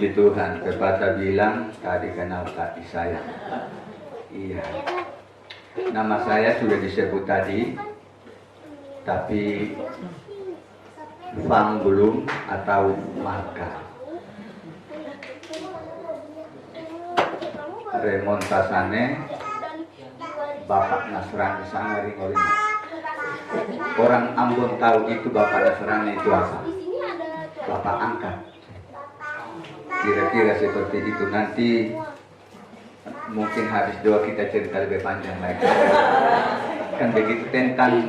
Puji Tuhan, pepatah bilang tadi kenal hati saya. Iya. Nama saya sudah disebut tadi, tapi Fang belum atau Maka. Remon Tasane, Bapak Nasrani Sangari Ngolini. Orang Ambon tahu itu Bapak Nasrani itu apa? Bapak angkat. Kira-kira seperti itu. Nanti mungkin habis doa kita cerita lebih panjang lagi. Kan begitu tentang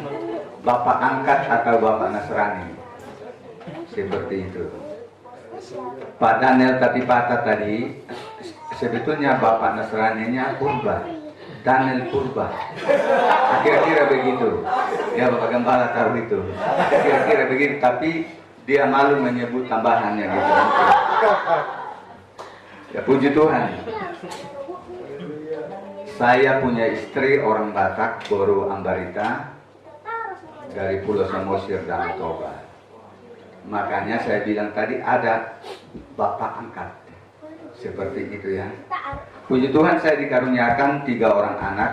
Bapak angkat atau Bapak Nasrani. Seperti itu. Pak Daniel Tatipata tadi sebetulnya Bapak Nasraninya Purba. Daniel Purba. Kira-kira begitu. Ya Bapak Gembala tahu itu. Kira-kira begitu. Tapi dia malu menyebut tambahannya gitu. Ya puji Tuhan. Saya punya istri orang Batak, Boro Ambarita, dari Pulau Samosir dan Toba. Makanya saya bilang tadi ada Bapak angkat. Seperti itu ya. Puji Tuhan saya dikaruniakan 3 orang anak.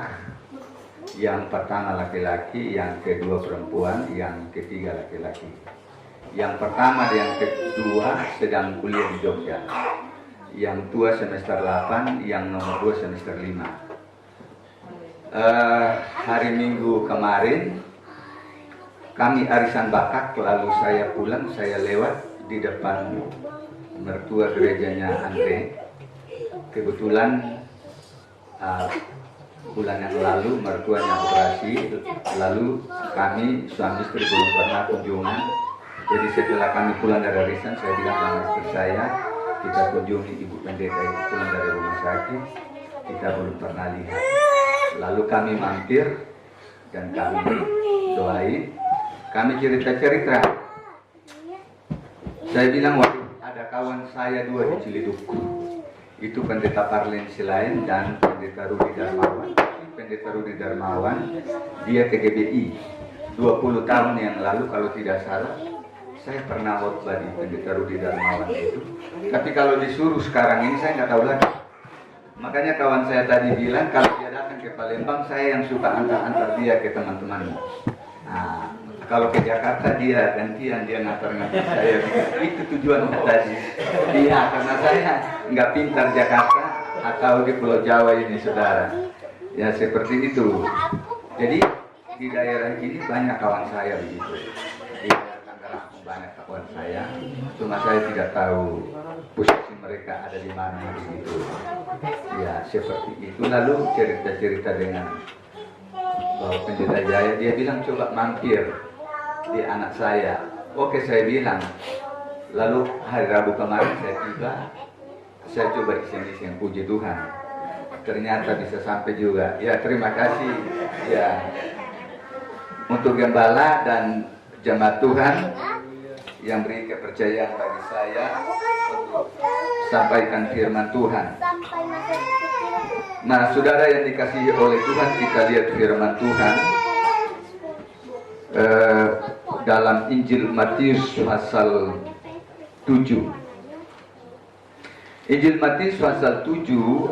Yang pertama laki-laki, yang kedua perempuan, yang ketiga laki-laki. Yang pertama dan yang kedua sedang kuliah di Jogja. Yang tua semester 8, yang nomor 2 semester 5. Hari Minggu kemarin kami arisan Bakak, lalu saya pulang, saya lewat di depan mertua gerejanya Andre. Kebetulan bulan yang lalu mertuanya operasi, lalu kami suami istri belum pernah kunjungan. Jadi setelah kami pulang dari arisan, saya bilang sama istri saya, kita kunjungi Ibu Pendeta itu pulang dari rumah sakit, kita belum pernah lihat. Lalu kami mampir dan kami doain, kami cerita-cerita. Saya bilang, waktu ada kawan saya 2 di Ciliduk. Itu Pendeta Parlen Silain dan Pendeta Rudi Darmawan. Pendeta Rudi Darmawan, dia ke GBI 20 tahun yang lalu kalau tidak salah. Saya pernah khotbah di Pendeta Rudi Darmawan itu. Tapi kalau disuruh sekarang ini saya nggak tahu lagi. Makanya kawan saya tadi bilang kalau dia datang ke Palembang, saya yang suka antar-antar dia ke teman-temannya. Nah, kalau ke Jakarta dia gantian, dia ngantar-ngantar saya. Itu tujuan tadi. Iya, karena saya nggak pintar Jakarta atau di Pulau Jawa ini, saudara. Ya seperti itu. Jadi di daerah ini banyak kawan saya begitu. Di Tangerang banyak kawan saya. Cuma saya tidak tahu posisi mereka ada di mana begitu. Ya seperti itu. Lalu cerita-cerita dengan Bapak Pendeta Jaya, dia bilang coba mampir di anak saya. Oke, saya bilang. Lalu hari Rabu kemarin saya tiba, saya coba isi-isi, puji Tuhan. Ternyata bisa sampai juga. Ya terima kasih ya untuk Gembala dan jemaat Tuhan yang beri kepercayaan bagi saya untuk sampaikan firman Tuhan. Nah, saudara yang dikasihi oleh Tuhan, kita lihat firman Tuhan dalam Injil Matius pasal 7. Injil Matius pasal 7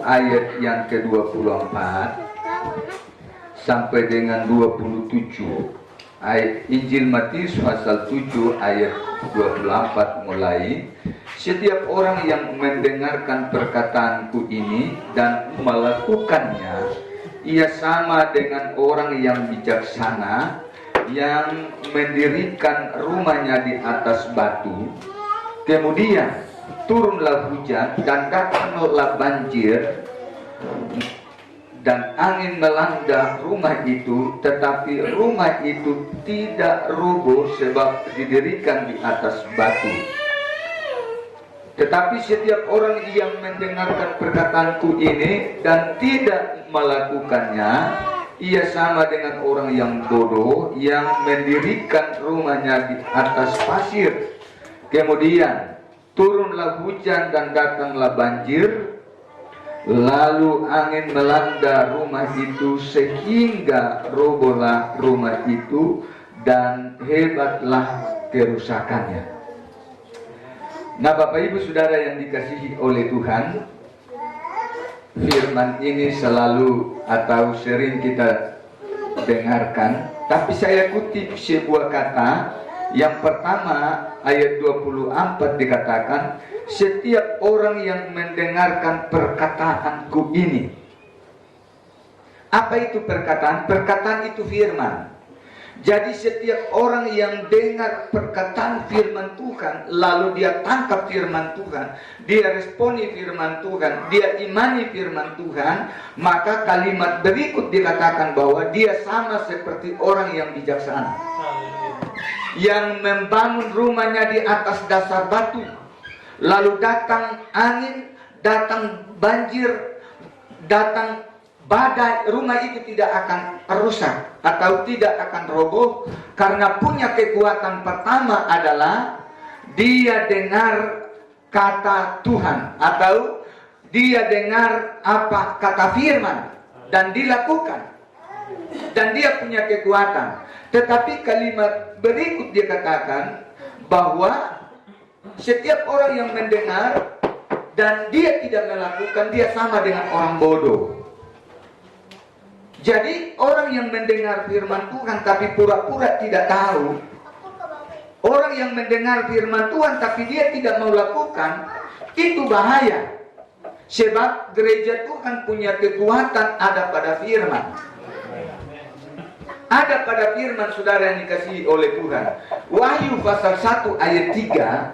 ayat yang ke-24 sampai dengan 27. Injil Matius pasal 7 ayat 24 mulai. Setiap orang yang mendengarkan perkataanku ini dan melakukannya, ia sama dengan orang yang bijaksana yang mendirikan rumahnya di atas batu. Kemudian turunlah hujan dan datanglah banjir dan angin melanda rumah itu, tetapi rumah itu tidak roboh sebab didirikan di atas batu. Tetapi setiap orang yang mendengarkan perkataanku ini dan tidak melakukannya, ia sama dengan orang yang bodoh yang mendirikan rumahnya di atas pasir. Kemudian turunlah hujan dan datanglah banjir, lalu angin melanda rumah itu sehingga robohlah rumah itu dan hebatlah kerusakannya. Nah, Bapak Ibu Saudara yang dikasihi oleh Tuhan, firman ini selalu atau sering kita dengarkan, tapi saya kutip sebuah kata. Yang pertama, ayat 24 dikatakan, setiap orang yang mendengarkan perkataanku ini. Apa itu perkataan? Perkataan itu firman. Jadi setiap orang yang dengar perkataan firman Tuhan, lalu dia tangkap firman Tuhan, dia responi firman Tuhan, dia imani firman Tuhan, maka kalimat berikut dikatakan bahwa dia sama seperti orang yang bijaksana, yang membangun rumahnya di atas dasar batu, lalu datang angin, datang banjir, datang badai, rumah itu tidak akan rusak atau tidak akan roboh, karena punya kekuatan pertama adalah dia dengar kata Tuhan, atau dia dengar apa kata firman dan dilakukan, dan dia punya kekuatan. Tetapi kalimat berikut dia katakan bahwa setiap orang yang mendengar dan dia tidak melakukan, dia sama dengan orang bodoh. Jadi orang yang mendengar firman Tuhan tapi pura-pura tidak tahu, orang yang mendengar firman Tuhan tapi dia tidak mau lakukan, itu bahaya. Sebab gereja Tuhan punya kekuatan ada pada firman. Ada pada firman, saudara yang dikasihi oleh Tuhan. Wahyu pasal 1 ayat 3,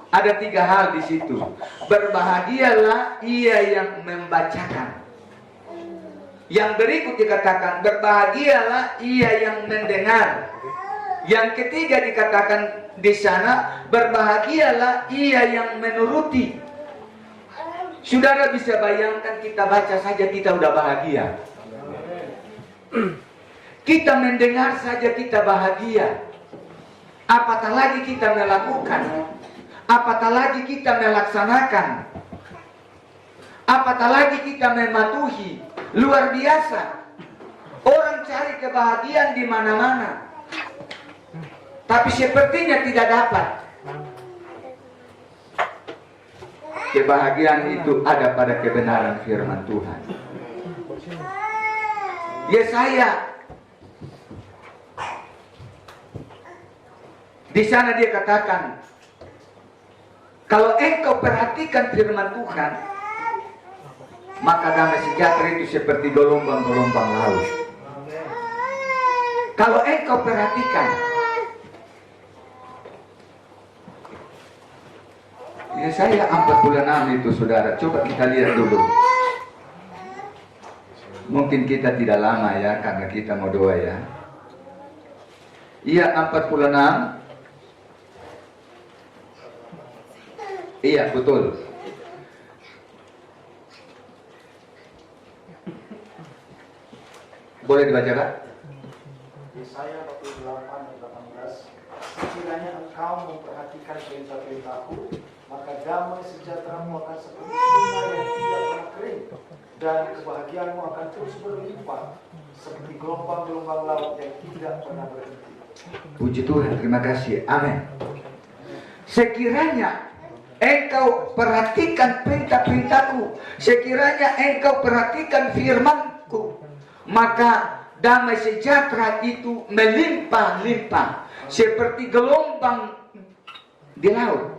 ada 3 hal di situ. Berbahagialah ia yang membacakan. Yang berikut dikatakan, berbahagialah ia yang mendengar. Yang ketiga dikatakan di sana, berbahagialah ia yang menuruti. Saudara bisa bayangkan, kita baca saja kita udah bahagia. Kita mendengar saja kita bahagia. Apatah lagi kita melakukan, apatah lagi kita melaksanakan, apatah lagi kita mematuhi. Luar biasa. Orang cari kebahagiaan di mana-mana, tapi sepertinya tidak dapat. Kebahagiaan itu ada pada kebenaran firman Tuhan. Yesaya, di sana dia katakan, kalau engkau perhatikan firman Tuhan, maka damai sejahtera itu seperti gelombang-gelombang laut. Kalau engkau perhatikan, Yesaya 46 itu, saudara, coba kita lihat dulu. Mungkin kita tidak lama ya, karena kita mau doa ya. Iya, 46. Iya, betul. Boleh dibaca, Kak? Yesaya 48 ayat 18. Sekiranya engkau memperhatikan perintah-perintahku, maka damai sejahteramu akan seperti sungai yang tidak pernah kering, dan kebahagiaanmu akan terus berlimpah seperti gelombang-gelombang laut yang tidak pernah berhenti. Puji Tuhan, terima kasih. Amin. Sekiranya engkau perhatikan perintah-perintahku, sekiranya engkau perhatikan firmanku, maka damai sejahtera itu melimpah-limpah seperti gelombang di laut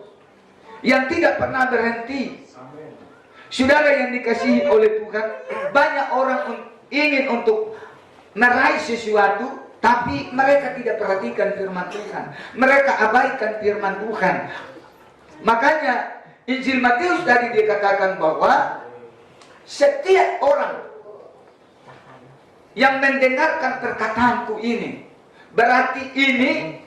yang tidak pernah berhenti. Saudara yang dikasihi oleh Tuhan, banyak orang ingin untuk meraih sesuatu, tapi mereka tidak perhatikan firman Tuhan. Mereka abaikan firman Tuhan. Makanya Injil Matius tadi dikatakan bahwa setiap orang yang mendengarkan perkataanku ini, berarti ini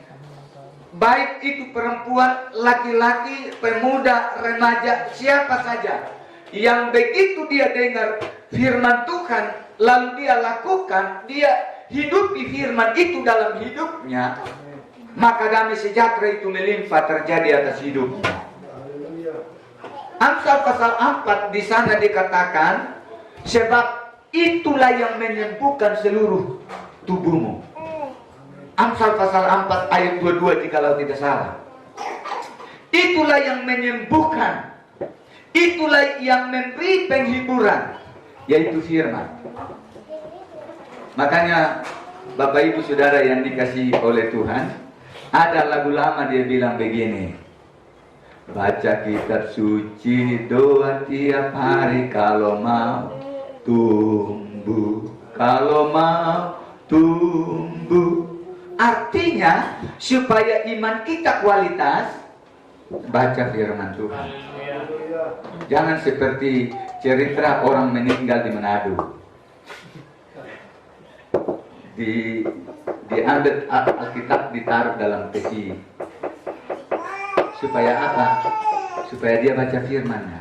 baik itu perempuan, laki-laki, pemuda, remaja, siapa saja yang begitu dia dengar firman Tuhan, lalu dia lakukan, dia hidupi firman itu dalam hidupnya, maka damai sejahtera itu melimpah terjadi atas hidupnya. Amsal pasal 4 di sana dikatakan, sebab itulah yang menyembuhkan seluruh tubuhmu. Amsal pasal 4 ayat 22 jikalau tidak salah. itulah yang menyembuhkan, itulah yang memberi penghiburan, yaitu firman. Makanya Bapak Ibu Saudara yang dikasihi oleh Tuhan, ada lagu lama dia bilang begini, baca kitab suci, doa tiap hari kalau mau tumbuh, kalau mau tumbuh. Artinya supaya iman kita kualitas, baca firman Tuhan. Jangan seperti cerita orang meninggal di Manado, diambil Alkitab ditaruh dalam peti. Supaya apa? Supaya dia baca firman-Nya.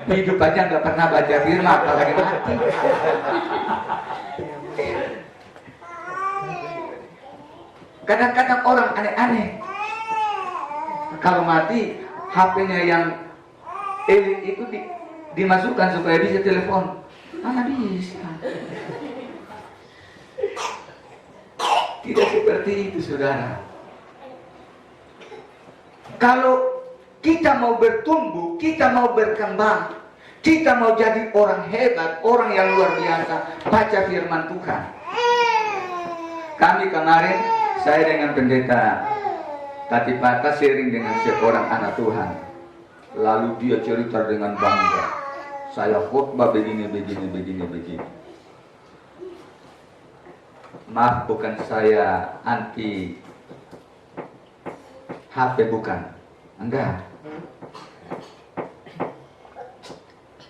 Hidup aja nggak pernah baca firman, apalagi mati. Kadang-kadang orang aneh-aneh. Kalau mati, HP-nya yang elit itu dimasukkan supaya bisa telepon. Mana bisa? Tidak seperti itu, saudara. Kalau kita mau bertumbuh, kita mau berkembang, kita mau jadi orang hebat, orang yang luar biasa, baca firman Tuhan. Kami kemarin, saya dengan pendeta Tatipata sharing dengan seorang anak Tuhan. Lalu dia cerita dengan bangga, saya khotbah begini. Maaf, bukan saya anti HP, bukan. Enggak.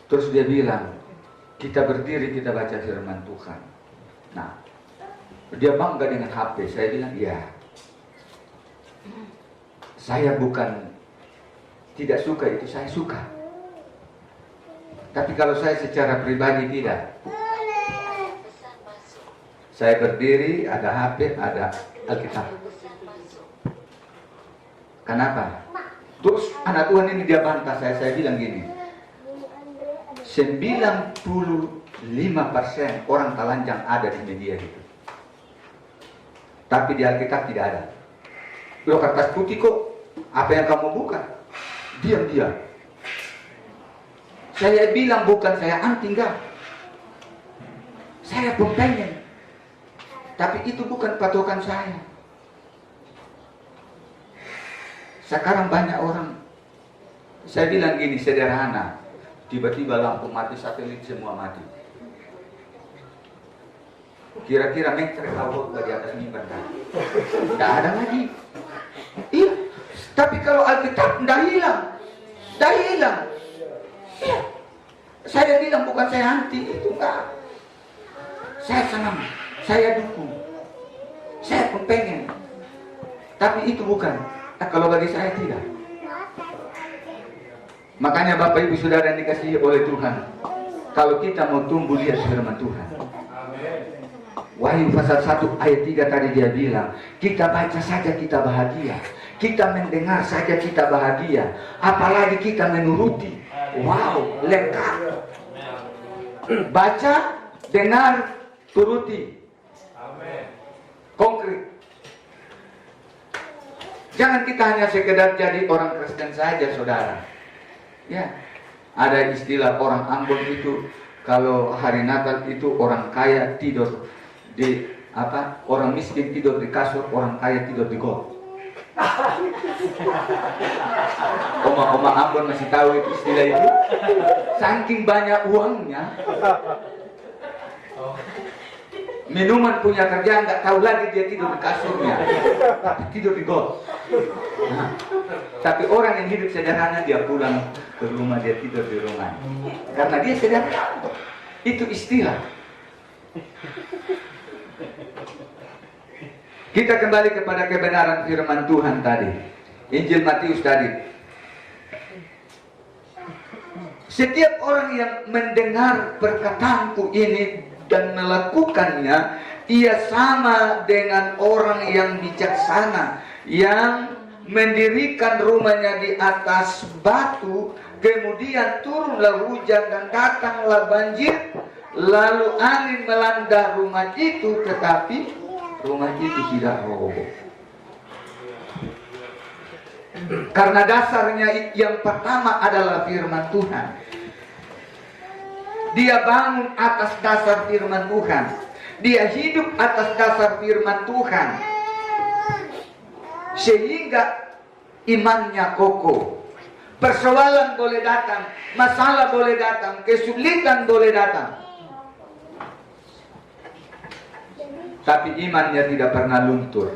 Terus dia bilang, kita berdiri, kita baca firman Tuhan. Nah, dia bangga dengan HP. Saya bilang, iya. Saya bukan tidak suka itu, saya suka. Tapi kalau saya secara pribadi tidak. Saya berdiri, ada HP, ada Alkitab. Kenapa? Terus anak Tuhan ini dia bantah saya bilang gini, 95% orang telanjang ada di media itu. Tapi di Alkitab tidak ada. Loh, kertas putih kok, apa yang kamu buka? Diam-diam. Saya bilang bukan saya anti, enggak. Saya pun pengen. Tapi itu bukan patokan saya. Sekarang banyak orang, saya bilang gini, sederhana. Tiba-tiba lampu mati, satelit semua mati. Kira-kira mencret kalau di atas mimbar kan? Tidak ada lagi. Iya. Tapi kalau Alkitab tidak hilang. Tidak hilang. Iya. Saya bilang bukan saya anti, itu enggak. Saya senang. Saya dukung, saya pun pengen, tapi itu bukan. Nah, kalau bagi saya tidak. Makanya Bapak Ibu Saudara yang dikasihi oleh Tuhan, kalau kita mau tumbuh lihat firman Tuhan. Wahyu pasal 1 ayat 3 tadi dia bilang, kita baca saja kita bahagia, kita mendengar saja kita bahagia, apalagi kita menuruti. Wow, lengkap. Baca, dengar, turuti. Konkret. Jangan kita hanya sekedar jadi orang Kristen saja, saudara. Ya, ada istilah orang Ambon itu, kalau hari Natal itu orang kaya tidur di orang miskin tidur di kasur, orang kaya tidur di got. Oma-oma Ambon masih tahu itu istilah itu. Saking banyak uangnya, minuman punya kerjaan, nggak tahu lagi dia tidur di kasurnya, tapi tidur di got. Nah, tapi orang yang hidup sederhana, dia pulang ke rumah, dia tidur di rumah, karena dia sederhana. Itu istilah. Kita kembali kepada kebenaran firman Tuhan tadi, Injil Matius tadi. Setiap orang yang mendengar perkataanku ini dan melakukannya, ia sama dengan orang yang bijaksana yang mendirikan rumahnya di atas batu, kemudian turunlah hujan dan datanglah banjir, lalu angin melanda rumah itu, tetapi rumah itu tidak roboh. Karena dasarnya yang pertama adalah firman Tuhan. Dia bangun atas dasar firman Tuhan. Dia hidup atas dasar firman Tuhan. Sehingga imannya kokoh. Persoalan boleh datang, masalah boleh datang, kesulitan boleh datang. Tapi imannya tidak pernah luntur.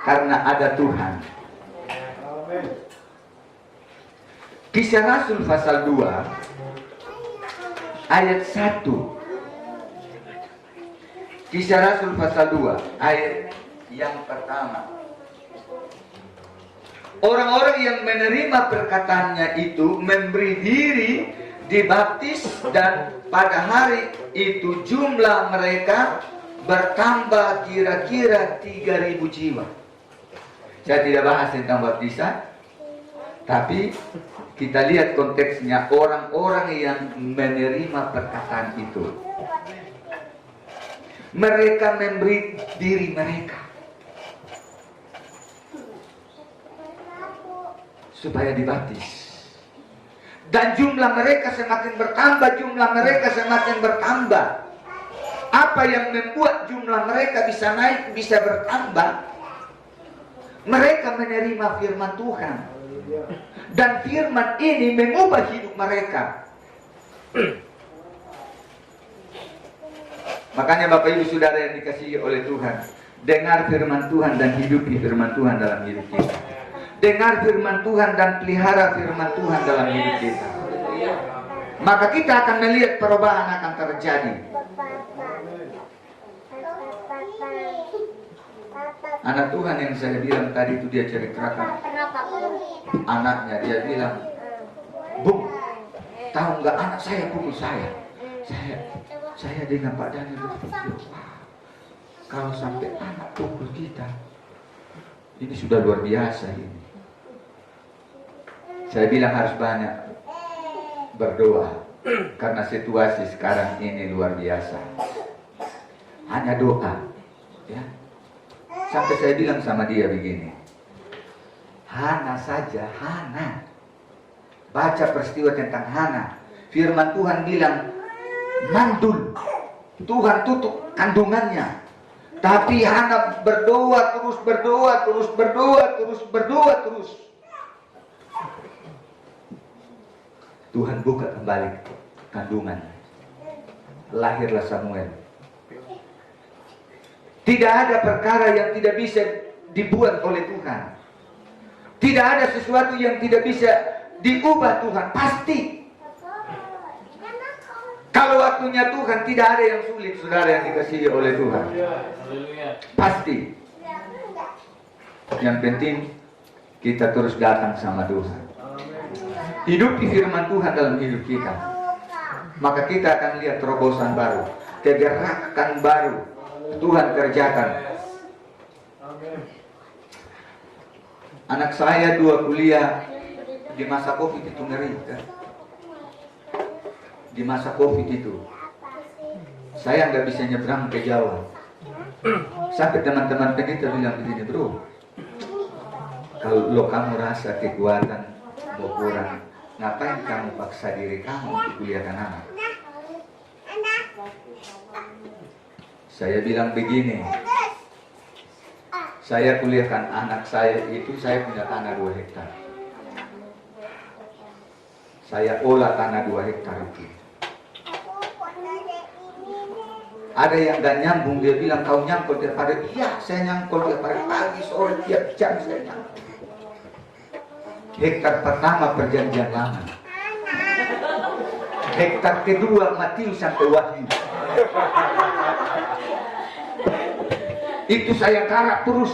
Karena ada Tuhan. Kisah Rasul pasal 2 ayat 1. Kisah Rasul pasal 2 ayat yang pertama. Orang-orang yang menerima perkataannya itu memberi diri dibaptis, dan pada hari itu jumlah mereka bertambah kira-kira 3.000 jiwa. Saya tidak bahas tentang baptisan, tapi kita lihat konteksnya, orang-orang yang menerima perkataan itu. Mereka memberi diri mereka supaya dibaptis. Dan jumlah mereka semakin bertambah, jumlah mereka semakin bertambah. Apa yang membuat jumlah mereka bisa naik, bisa bertambah? Mereka menerima firman Tuhan. Dan firman ini mengubah hidup mereka. Makanya Bapak Ibu Saudara yang dikasihi oleh Tuhan, dengar firman Tuhan dan hidupi firman Tuhan dalam hidup kita. Dengar firman Tuhan dan pelihara firman Tuhan dalam hidup kita. Maka kita akan melihat perubahan akan terjadi. Anak Tuhan yang saya bilang tadi itu, dia ceritakan anaknya, dia bilang, "Bung, tahu nggak anak saya pukul saya. Saya dengan Pak Daniel berpikir, wah, kalau sampai anak pukul kita, ini sudah luar biasa ini." Saya bilang harus banyak berdoa, karena situasi sekarang ini luar biasa. Hanya doa, ya. Sampai saya bilang sama dia begini, Hana saja, Hana. Baca peristiwa tentang Hana. Firman Tuhan bilang, mandul. Tuhan tutup kandungannya. Tapi Hana berdoa terus, berdoa terus, berdoa terus, berdoa terus. Tuhan buka kembali kandungannya. Lahirlah Samuel. Tidak ada perkara yang tidak bisa dibuat oleh Tuhan. Tidak ada sesuatu yang tidak bisa diubah Tuhan. Pasti. Kalau waktunya Tuhan, tidak ada yang sulit, saudara yang dikasihi oleh Tuhan. Pasti. Yang penting kita terus datang sama Tuhan. Hidupi firman Tuhan dalam hidup kita. Maka kita akan lihat terobosan baru, kegerakan baru Tuhan kerjakan. Anak saya 2 kuliah di masa Covid itu, ngeri kan? Di masa Covid itu saya nggak bisa nyebrang ke Jawa. Sampai teman-teman pendeta bilang begini, bro, kalau kamu rasa kekuatan mau kurang, ngapain kamu paksa diri kamu untuk kuliahkan anak? Saya bilang begini, saya kuliahkan anak saya itu, saya punya tanah 2 hektar. Saya olah tanah 2 hektar itu. Ada yang gak nyambung, dia bilang, kau nyangkul tiap hari. Iya, saya nyangkul tiap hari, pagi, sore, tiap jam saya nyangkul. Hektar pertama perjanjian lama. Hektar kedua Matius sampai Wahyu. Itu saya karak terus.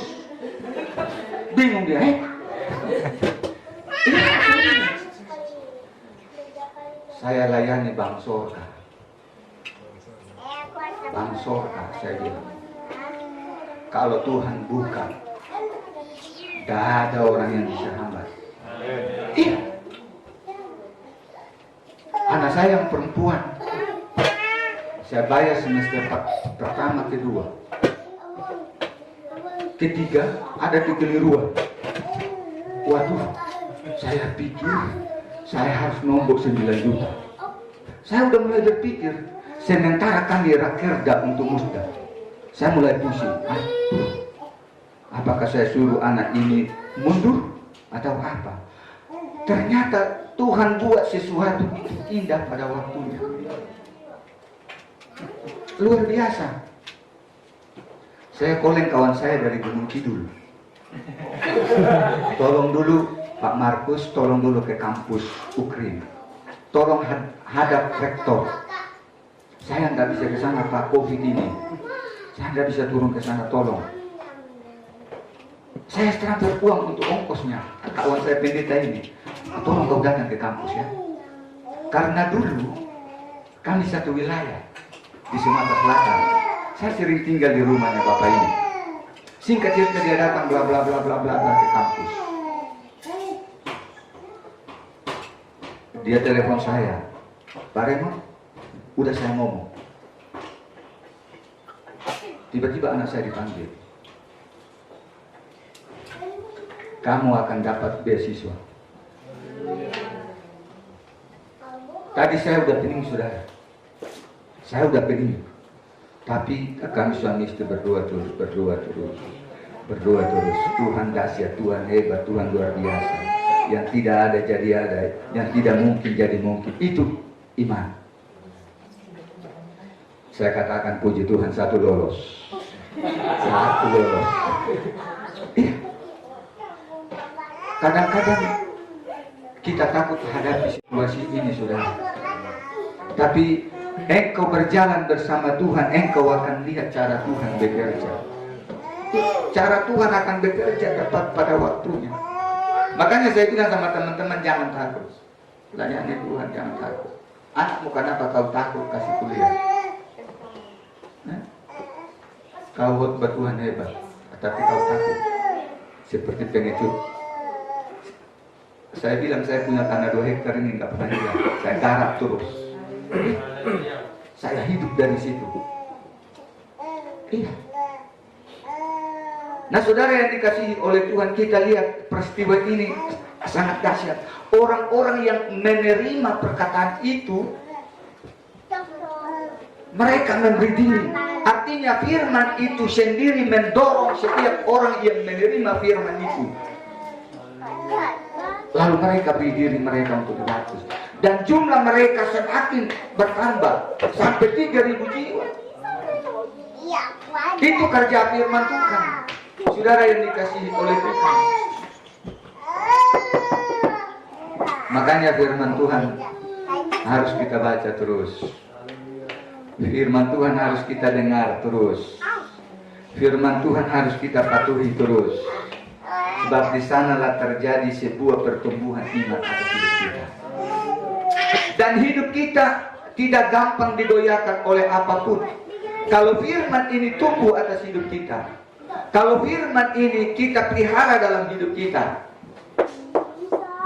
Bingung dia, Saya layani Bang Sorka. Bang Sorka, saya bilang, kalau Tuhan buka, tidak ada orang yang bisa hambat. Iya. Anak saya yang perempuan, saya bayar semester pertama, kedua, ketiga ada kekeliruan. Waduh, saya pikir saya harus nombok 9 juta. Saya udah mulai berpikir, sementara kami rakerda untuk musda. Saya mulai pusing. Apakah saya suruh anak ini mundur atau apa? Ternyata Tuhan buat sesuatu itu indah pada waktunya. Luar biasa. Saya koleng kawan saya dari Gunung Kidul. Tolong dulu Pak Markus, tolong dulu ke kampus Ukrin. Tolong hadap rektor. Saya nggak bisa ke sana Pak, COVID ini. Saya nggak bisa turun ke sana, tolong. Saya transfer uang untuk ongkosnya. Kawan saya pendeta ini, tolong kau datang ke kampus ya. Karena dulu kami satu wilayah di Sumatera Selatan. Saya sering tinggal di rumahnya Bapak ini. Singkat cerita dia datang bla bla bla bla bla bla ke kampus. Dia telepon saya, Pak Raymond, udah saya ngomong. Tiba-tiba anak saya dipanggil. Kamu akan dapat beasiswa. Tadi saya udah pening saudara. Saya udah pening. Tapi kami suami istri berdoa terus. Tuhan dahsyat, Tuhan hebat, Tuhan luar biasa. Yang tidak ada jadi ada, yang tidak mungkin jadi mungkin. Itu iman. Saya katakan puji Tuhan, satu lolos. Kadang-kadang kita takut hadapi situasi ini, saudara. Tapi engkau berjalan bersama Tuhan, engkau akan lihat cara Tuhan bekerja. Cara Tuhan akan bekerja tepat pada waktunya. Makanya saya bilang sama teman-teman, jangan takut. Layani Tuhan, jangan takut. Anakmu kenapa kau takut kasih kuliah? Kau buat Tuhan hebat, tapi kau takut. Seperti pengecut. Saya bilang saya punya tanah 2 hektar ini nggak pernah hilang. Saya garap terus. Saya hidup dari situ. Iya. Nah saudara yang dikasihi oleh Tuhan, kita lihat peristiwa ini sangat dahsyat. Orang-orang yang menerima perkataan itu, mereka memberi diri. Artinya firman itu sendiri mendorong setiap orang yang menerima firman itu. Lalu mereka beri diri mereka untuk dibaptis. Dan jumlah mereka semakin bertambah sampai 3.000 jiwa. Itu kerja firman Tuhan. Saudara yang dikasihi oleh Tuhan. Makanya firman Tuhan harus kita baca terus. Firman Tuhan harus kita dengar terus. Firman Tuhan harus kita patuhi terus. Sebab di sanalah terjadi sebuah pertumbuhan iman atas hidup kita. Dan hidup kita tidak gampang digoyahkan oleh apapun. Kalau firman ini tumbuh atas hidup kita, kalau firman ini kita pelihara dalam hidup kita,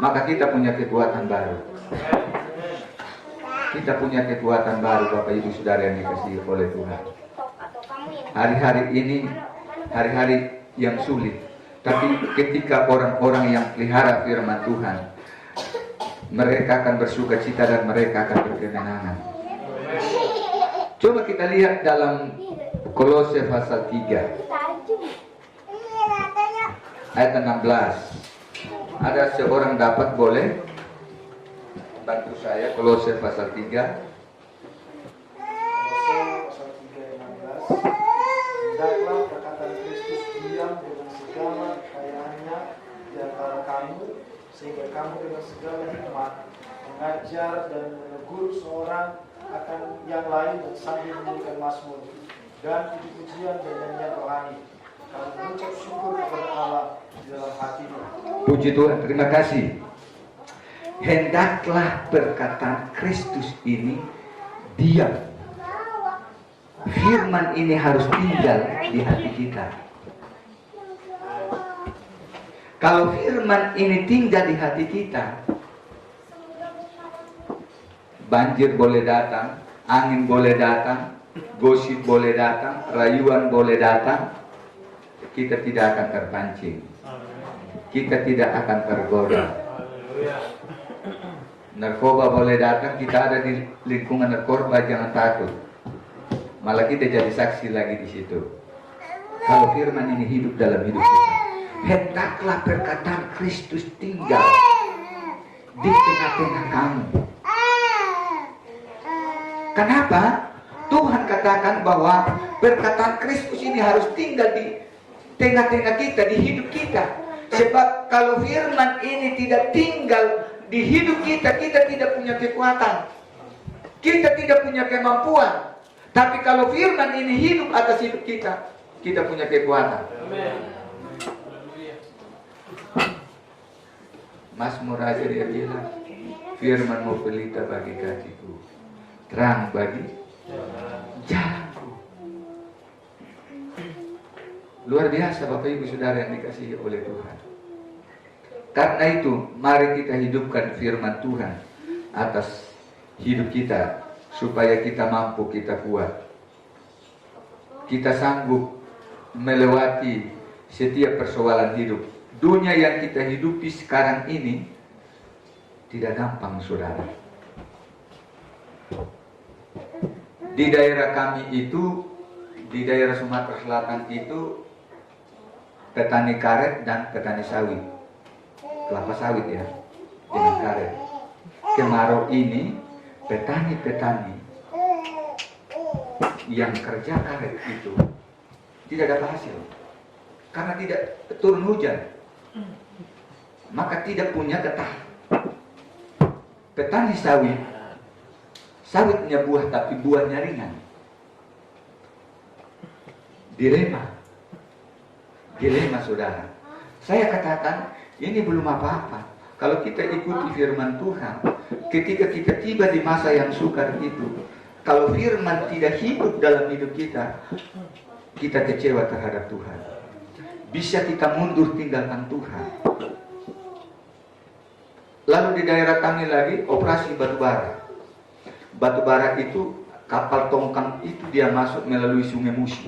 maka kita punya kekuatan baru. Kita punya kekuatan baru, Bapak Ibu Saudara yang dikasihi oleh Tuhan. Hari-hari ini, hari-hari yang sulit. Tapi ketika orang-orang yang pelihara firman Tuhan, mereka akan bersuka cita dan mereka akan berkemenangan. Coba kita lihat dalam Kolose pasal 3 ayat 16. Ada seorang dapat boleh bantu saya, Kolose pasal 3. Kolose pasal 3 ayat 16. Hendaklah perkataan Kristus diam dengan segala kekayaannya di antara kamu, sehingga kamu dengan segala hikmat mengajar dan menegur seorang akan yang lain dan sambil menyanyikan mazmur dan puji-pujian dan nyanyian rohani. Kamu mengucap syukur kepada Allah di dalam hatimu. Puji Tuhan, terima kasih. Hendaklah perkataan Kristus ini diam. Firman ini harus tinggal di hati kita. Kalau firman ini tinggal di hati kita, banjir boleh datang, angin boleh datang, gosip boleh datang, rayuan boleh datang, kita tidak akan terpancing. kita tidak akan tergoda. Narkoba boleh datang, kita ada di lingkungan narkoba, jangan takut. Malah kita jadi saksi lagi di situ. Kalau firman ini hidup dalam hidup kita, hendaklah perkataan Kristus tinggal di tengah-tengah kamu. Kenapa? Tuhan katakan bahwa perkataan Kristus ini harus tinggal di tengah-tengah kita, di hidup kita. Sebab kalau firman ini tidak tinggal di hidup kita, kita tidak punya kekuatan. Kita tidak punya kemampuan. Tapi kalau firman ini hidup atas hidup kita, kita punya kekuatan. Mazmur aja dia bilang, firman-Mu pelita bagi kakiku, terang bagi jalanku. Luar biasa Bapak Ibu Saudara yang dikasihi oleh Tuhan. Karena itu, mari kita hidupkan firman Tuhan atas hidup kita, supaya kita mampu, kita kuat. Kita sanggup melewati setiap persoalan hidup. Dunia yang kita hidupi sekarang ini tidak gampang, saudara. Di daerah kami itu, di daerah Sumatera Selatan itu, petani karet dan petani sawit, kelapa sawit ya, dengan karet. Kemarau ini, petani-petani yang kerja karet itu tidak dapat hasil, karena tidak turun hujan, maka tidak punya getah. Petani sawit, sawitnya buah tapi buahnya ringan. Dilema saudara. Saya katakan ini belum apa-apa. Kalau kita ikuti firman Tuhan, ketika kita tiba di masa yang sukar itu, kalau firman tidak hidup dalam hidup kita, kita kecewa terhadap Tuhan. Bisa kita mundur tinggalkan Tuhan. Lalu di daerah kami lagi operasi batubara. Batubara itu kapal tongkang itu dia masuk melalui Sungai Musi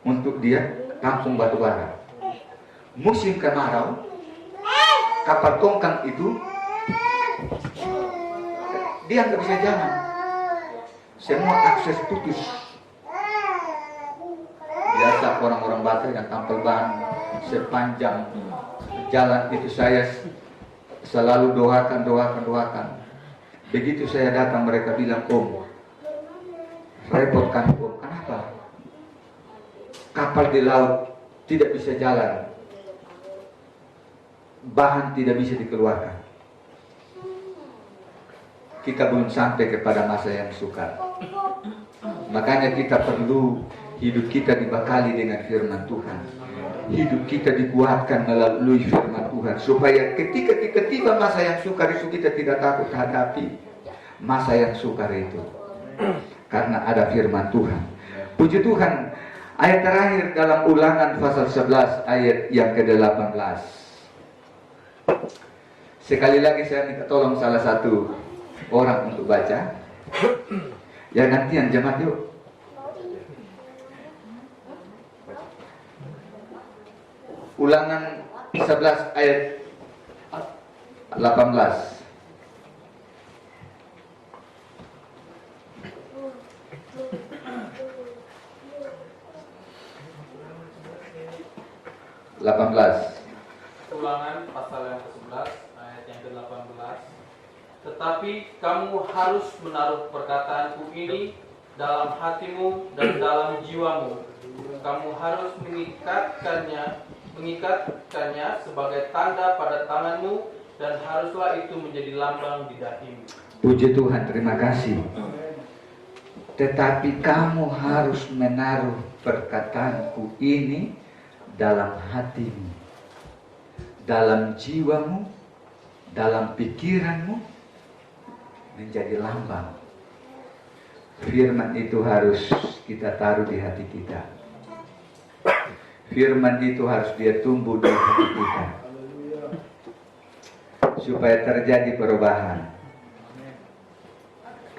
untuk dia tampung batubara. Musim kemarau, kapal tongkang itu dia nggak bisa jalan. Semua akses putus. Biasa orang-orang Batak yang tampil ban sepanjang jalan itu saya selalu doakan. Begitu saya datang mereka bilang, Om, repot kan Om, kenapa? Kapal di laut tidak bisa jalan, bahan tidak bisa dikeluarkan. Kita belum sampai kepada masa yang sukar. Makanya kita perlu hidup kita dibekali dengan firman Tuhan. Hidup kita dikuatkan melalui firman Tuhan, supaya ketika kita tiba masa yang sukar itu kita tidak takut hadapi masa yang sukar itu, karena ada firman Tuhan. Puji Tuhan. Ayat terakhir dalam Ulangan pasal 11 ayat yang ke-18. Sekali lagi saya minta tolong salah satu orang untuk baca. Ya gantian jemaat yuk. Ulangan 11 ayat 18. Ulangan pasal yang ke-11 ayat yang ke-18. Tetapi kamu harus menaruh perkataanku ini dalam hatimu dan dalam jiwamu. Kamu harus mengikatkannya sebagai tanda pada tanganmu, dan haruslah itu menjadi lambang di dahimu. Puji Tuhan, terima kasih. Tetapi kamu harus menaruh perkataanku ini dalam hatimu, dalam jiwamu, dalam pikiranmu, menjadi lambang. Firman itu harus kita taruh di hati kita. Firman itu harus dia tumbuh di hati kita, supaya terjadi perubahan.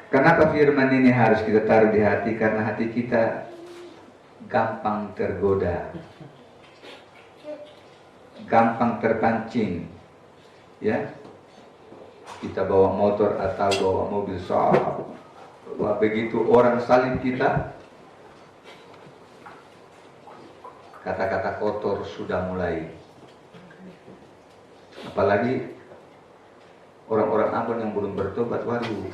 Kenapa firman ini harus kita taruh di hati? Karena hati kita gampang tergoda, gampang terpancing. Ya, kita bawa motor atau bawa mobil wah, begitu orang salib kita, kata-kata kotor sudah mulai. Apalagi orang-orang Ambon yang belum bertobat, waduh,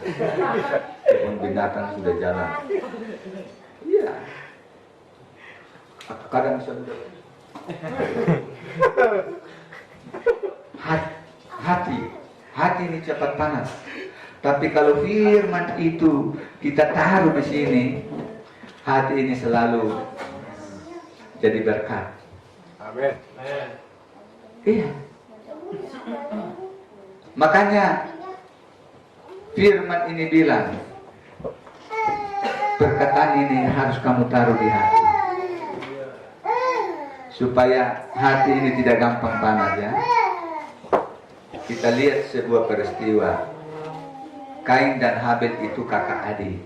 kebun binatang sudah jalan. Iya, kadang sudah hati ini cepat panas. Tapi kalau firman itu kita taruh di sini, hati ini selalu jadi berkat. Amin. Iya. Makanya firman ini bilang, perkataan ini harus kamu taruh di hati, supaya hati ini tidak gampang panas ya. Kita lihat sebuah peristiwa, Kain dan Habel itu kakak adik,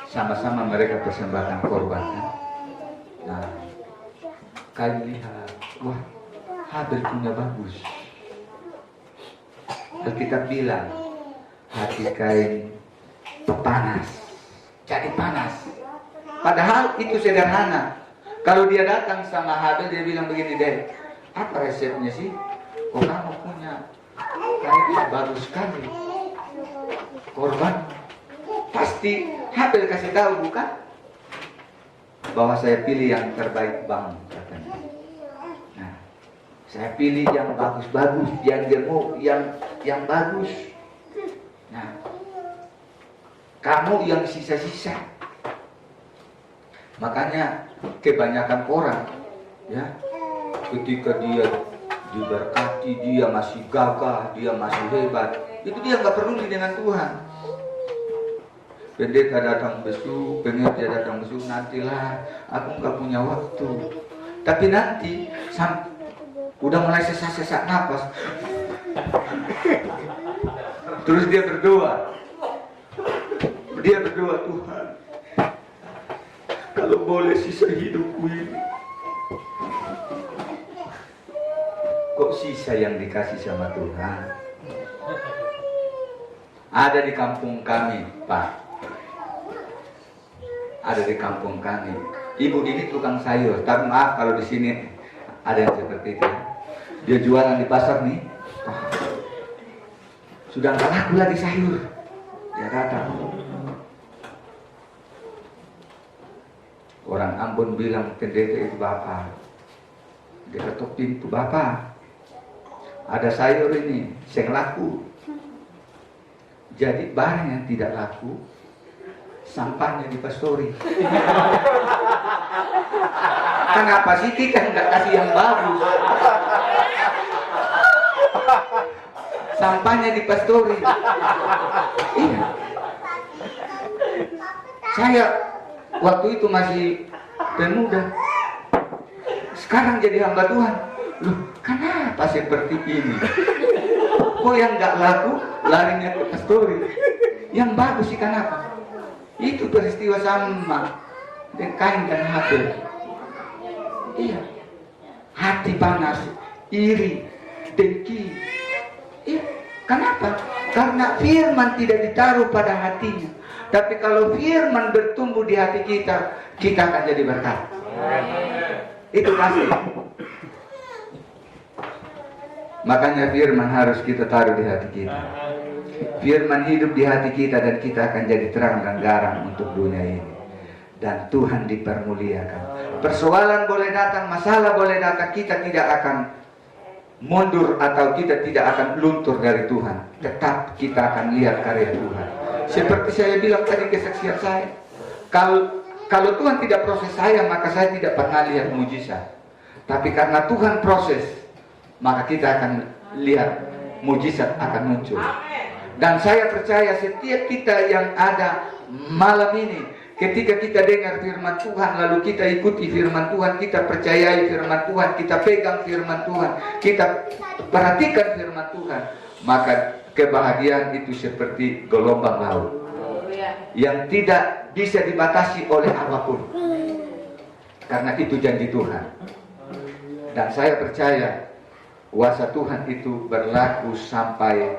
sama-sama mereka persembahkan korban kan? Nah, Kain lihat, wah, Habel punya bagus. Alkitab bilang hati Kain panas, jadi panas. Padahal itu sederhana. Kalau dia datang sama Habel, dia bilang begini, deh, apa resepnya sih? Kok kamu punya Kain bagus sekali korban? Pasti Habel kasih tahu bukan? Bahwa saya pilih yang terbaik bang, katanya. Nah, saya pilih yang bagus-bagus, yang dia mau yang bagus. Nah, kamu yang sisa-sisa. Makanya kebanyakan orang ya, ketika dia diberkati, dia masih gagah, dia masih hebat, itu dia nggak peduli dengan Tuhan. Pendeta datang besuk, pengerja datang besuk, nantilah, aku nggak punya waktu. Tapi nanti udah mulai sesak-sesak napas, terus dia berdoa, Tuhan, kalau boleh sisa hidupku ini, kok sisa yang dikasih sama Tuhan? Ada di kampung kami, Pak. Ada di kampung kami. Ibu ini tukang sayur. Tapi maaf kalau di sini ada yang seperti itu. Dia jualan di pasar nih. Sudah nggak laku lagi sayur. Dia datang. Orang Ambon bilang, pendeta itu bapak. Dia ketuk pintu, bapak, ada sayur ini, seng laku. Jadi barang yang tidak laku, sampahnya dipastori. Kenapa sih kita nggak kasih yang bagus? Sampahnya dipastori. Iya. Saya waktu itu masih pemuda, sekarang jadi hamba Tuhan. Loh, kenapa seperti ini? Kok yang nggak laku larinya ke pastori? Yang bagus sih kenapa? Itu peristiwa sama dengan Kain dan Habel. Iya, hati panas, iri, dengki. Iya, kenapa? Karena firman tidak ditaruh pada hatinya. Tapi kalau firman bertumbuh di hati kita, kita akan jadi berkat. Itu pasti. Makanya firman harus kita taruh di hati kita. Firman hidup di hati kita dan kita akan jadi terang dan garam untuk dunia ini. Dan Tuhan dipermuliakan. Persoalan boleh datang, masalah boleh datang, kita tidak akan mundur atau kita tidak akan luntur dari Tuhan. Tetap kita akan lihat karya Tuhan. Seperti saya bilang tadi kesaksian saya. Kalau Tuhan tidak proses saya, maka saya tidak pernah lihat mujizat. Tapi karena Tuhan proses, maka kita akan lihat mujizat akan muncul. Dan saya percaya setiap kita yang ada malam ini, ketika kita dengar firman Tuhan, lalu kita ikuti firman Tuhan, kita percayai firman Tuhan, kita pegang firman Tuhan, kita perhatikan firman Tuhan, maka kebahagiaan itu seperti gelombang laut yang tidak bisa dibatasi oleh apapun. Karena itu janji Tuhan. Dan saya percaya kuasa Tuhan itu berlaku sampai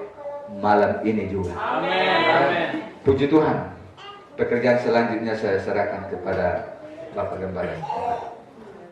malam ini juga. Amin. Puji Tuhan. Pekerjaan selanjutnya saya serahkan kepada Bapak Gembala.